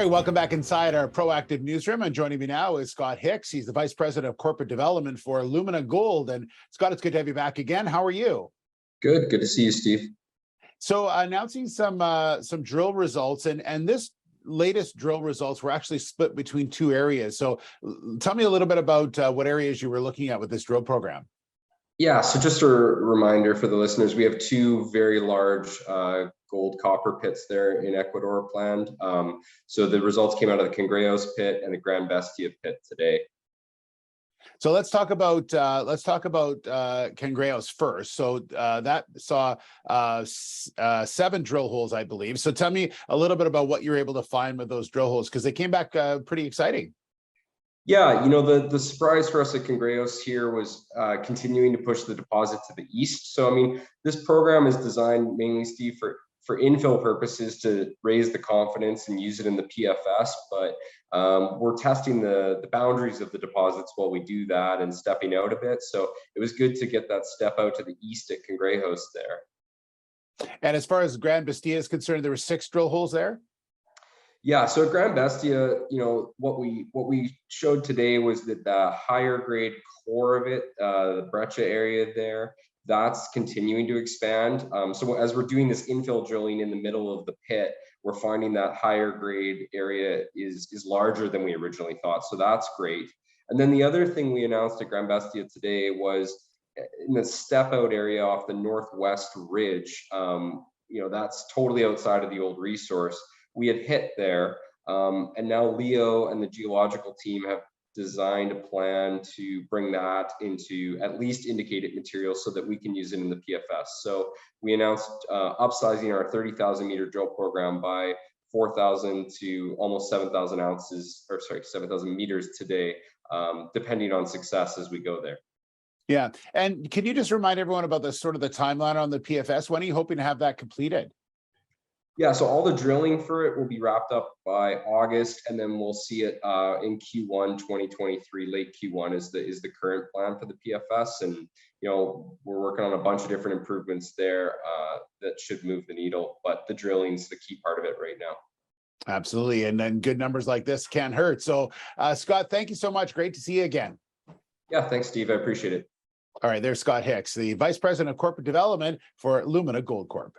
right, welcome back inside our proactive newsroom. And joining me now is Scott Hicks. He's the Vice President of Corporate Development for Lumina Gold. And Scott, it's good to have you back again. How are you? Good to see you, Steve. So announcing some drill results, and this latest drill results were actually split between two areas. So tell me a little bit about what areas you were looking at with this drill program. Yeah, so just a reminder for the listeners, we have two very large gold copper pits there in Ecuador planned. So the results came out of the Cangrejos pit and the Gran Bestia pit today. So let's talk about Cangrejos first. So that saw 7 drill holes, I believe. So tell me a little bit about what you're able to find with those drill holes, because they came back pretty exciting. Yeah, you know, the surprise for us at Cangrejos here was continuing to push the deposit to the east. So, I mean, this program is designed mainly, Steve, for infill purposes to raise the confidence and use it in the PFS. But we're testing the boundaries of the deposits while we do that and stepping out a bit. So it was good to get that step out to the east at Cangrejos there. And as far as Gran Bestia is concerned, there were 6 drill holes there? Yeah, so at Gran Bestia, you know, what we showed today was that the higher grade core of it, the breccia area there, that's continuing to expand. So as we're doing this infill drilling in the middle of the pit, we're finding that higher grade area is larger than we originally thought. So that's great. And then the other thing we announced at Gran Bestia today was in the step out area off the northwest ridge. You know, that's totally outside of the old resource. We had hit there, and now Leo and the geological team have designed a plan to bring that into at least indicated material so that we can use it in the PFS. So we announced upsizing our 30,000 meter drill program by 4,000 to almost 7,000 ounces, or sorry, 7,000 meters today, depending on success as we go there. Yeah, and can you just remind everyone about the timeline on the PFS? When are you hoping to have that completed? Yeah, so all the drilling for it will be wrapped up by August, and then we'll see it in Q1 2023. Late Q1 is the current plan for the PFS, and you know, we're working on a bunch of different improvements there that should move the needle. But the drilling's the key part of it right now. Absolutely, and then good numbers like this can't hurt. So, Scott, thank you so much. Great to see you again. Yeah, thanks, Steve. I appreciate it. All right, there's Scott Hicks, the Vice President of Corporate Development for Lumina Gold Corp.